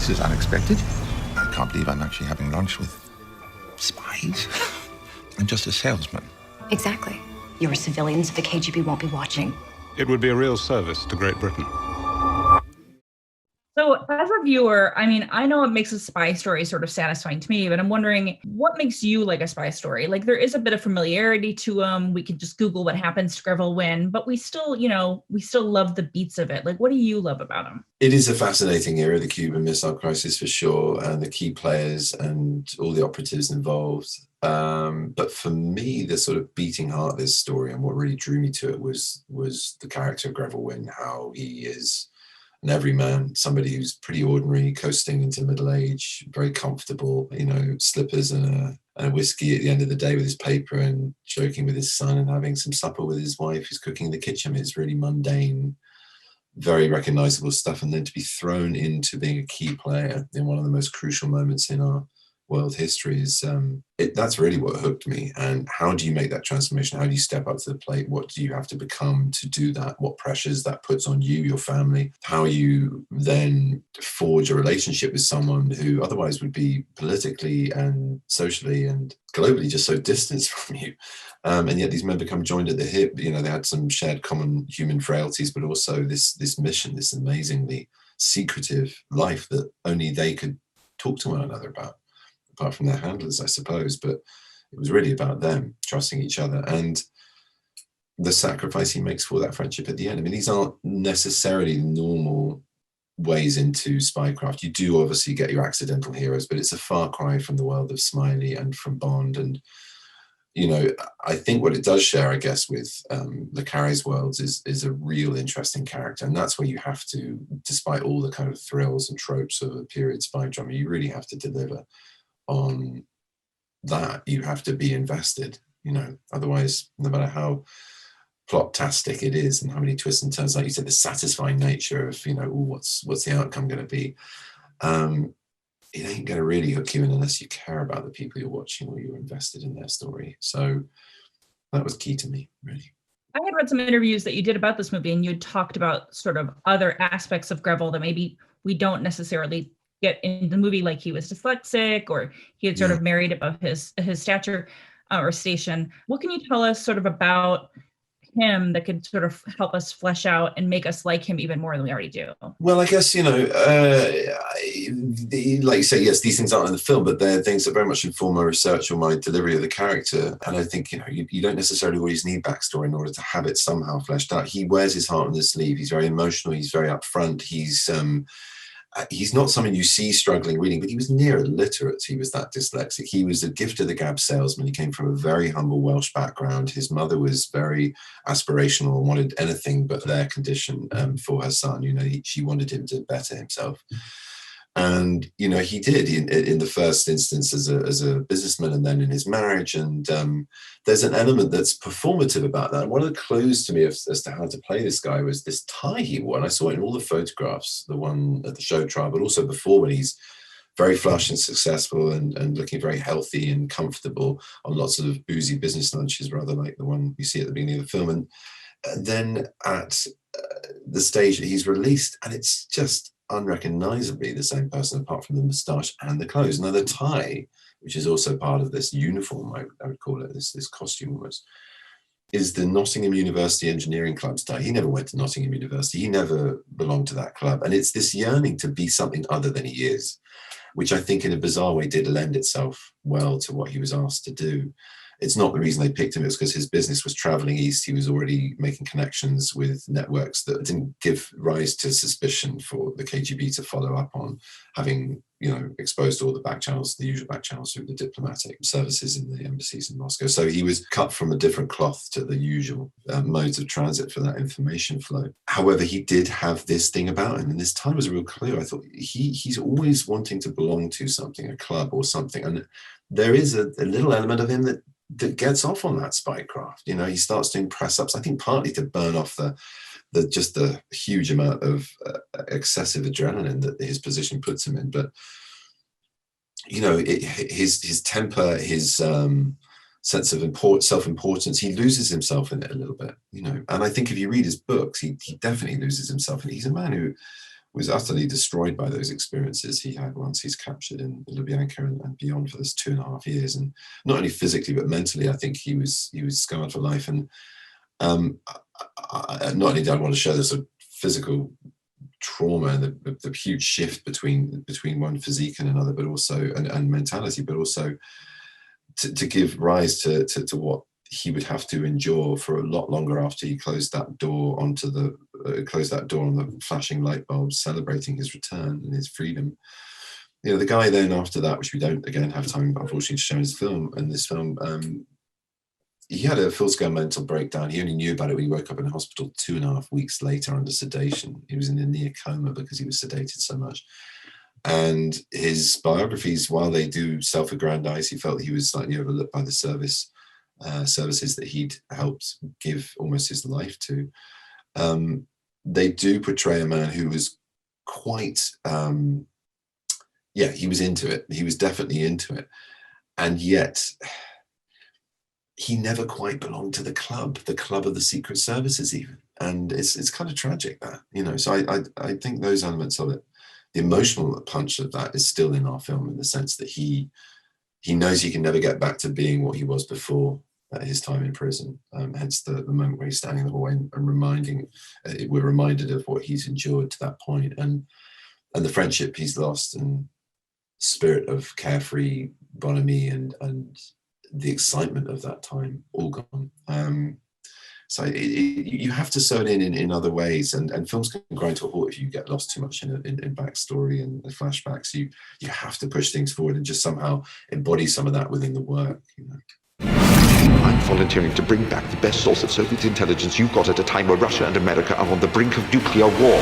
This is unexpected. I can't believe I'm actually having lunch with spies. I'm just a salesman. Exactly. You're civilians the KGB won't be watching. It would be a real service to Great Britain. So as a viewer, I mean, I know it makes a spy story sort of satisfying to me, but I'm wondering what makes you like a spy story? Like there is a bit of familiarity to them. We can just Google what happens to Greville Wynne, but we still love the beats of it. Like, what do you love about them? It is a fascinating era, the Cuban Missile Crisis for sure, and the key players and all the operatives involved. But for me, the sort of beating heart of this story and what really drew me to it was the character of Greville Wynne, how he is an everyman, somebody who's pretty ordinary, coasting into middle age, very comfortable, slippers and a whiskey at the end of the day with his paper and joking with his son and having some supper with his wife who's cooking in the kitchen. It's really mundane, very recognizable stuff. And then to be thrown into being a key player in one of the most crucial moments in our world history is that's really what hooked me. And how do you make that transformation? How do you step up to the plate? What do you have to become to do that? What pressures that puts on you, your family? How you then forge a relationship with someone who otherwise would be politically and socially and globally just so distant from you. And yet these men become joined at the hip. They had some shared common human frailties, but also this mission, this amazingly secretive life that only they could talk to one another about, apart from their handlers, I suppose. But it was really about them trusting each other and the sacrifice he makes for that friendship at the end. I mean, these aren't necessarily normal ways into spycraft. You do obviously get your accidental heroes, but it's a far cry from the world of Smiley and from Bond. And, I think what it does share, I guess, with Le Carré's worlds is a real interesting character. And that's where you have to, despite all the kind of thrills and tropes of a period spy drama, you really have to deliver on that. You have to be invested, otherwise, no matter how plot-tastic it is and how many twists and turns, like you said, the satisfying nature of, what's the outcome going to be? It ain't going to really hook you in unless you care about the people you're watching or you're invested in their story. So that was key to me, really. I had read some interviews that you did about this movie, and you talked about sort of other aspects of Greville that maybe we don't necessarily get in the movie, like he was dyslexic or he had sort of married above his stature or station. What can you tell us sort of about him that could sort of help us flesh out and make us like him even more than we already do? Well, I guess, like you say, yes, these things aren't in the film, but they're things that very much inform my research or my delivery of the character. And I think, you don't necessarily always need backstory in order to have it somehow fleshed out. He wears his heart on his sleeve. He's very emotional. He's very upfront. He's not someone you see struggling reading, but he was near illiterate. He was that dyslexic. He was a gift of the gab salesman. He came from a very humble Welsh background. His mother was very aspirational and wanted anything but their condition for her son. She wanted him to better himself. And, he did in the first instance as a businessman and then in his marriage. And there's an element that's performative about that. And one of the clues to me as to how to play this guy was this tie he wore. And I saw it in all the photographs, the one at the show trial, but also before when he's very flush and successful and looking very healthy and comfortable on lots of boozy business lunches, rather like the one you see at the beginning of the film. And then at the stage that he's released, and it's just unrecognizably the same person apart from the moustache and the clothes. Now the tie, which is also part of this uniform, I would call it, this costume almost, is the Nottingham University Engineering Club's tie. He never went to Nottingham University. He never belonged to that club. And it's this yearning to be something other than he is, which I think in a bizarre way did lend itself well to what he was asked to do. It's not the reason they picked him. It's because his business was traveling east. He was already making connections with networks that didn't give rise to suspicion for the KGB to follow up on, having, exposed all the back channels, the usual back channels through the diplomatic services in the embassies in Moscow. So he was cut from a different cloth to the usual modes of transit for that information flow. However, he did have this thing about him, and this time was a real clue. I thought he's always wanting to belong to something, a club or something. And there is a little element of him that gets off on that spycraft. He starts doing press ups, I think partly to burn off the huge amount of excessive adrenaline that his position puts him in. But his temper, his sense of self-importance, he loses himself in it a little bit. And I think if you read his books, he definitely loses himself. And he's a man who was utterly destroyed by those experiences he had once he's captured in Lubyanka and beyond for this 2.5 years. And not only physically, but mentally, I think he was scarred for life. And not only did I want to show the sort of physical trauma and the huge shift between one physique and another, but also, and mentality, but also to give rise to what he would have to endure for a lot longer after he closed that door on the flashing light bulbs, celebrating his return and his freedom. You know, the guy then after that, which we don't again have time, unfortunately, to show in this film, he had a full-scale mental breakdown. He only knew about it when he woke up in a hospital 2.5 weeks later under sedation. He was in a near coma because he was sedated so much. And his biographies, while they do self-aggrandize, he felt he was slightly overlooked by the services that he'd helped give almost his life to. They do portray a man who was quite, he was into it. He was definitely into it. And yet he never quite belonged to the club of the secret services even. And it's kind of tragic that, you know, so I think those elements of it, the emotional punch of that is still in our film in the sense that he knows he can never get back to being what he was before his time in prison. Hence the moment where he's standing in the hallway and we're reminded of what he's endured to that point and the friendship he's lost and spirit of carefree bonhomie and the excitement of that time all gone. So you have to sew it in other ways, and films can grind to a halt if you get lost too much in backstory and the flashbacks. You have to push things forward and just somehow embody some of that within the work. You know. I'm volunteering to bring back the best source of Soviet intelligence you've got at a time where Russia and America are on the brink of nuclear war.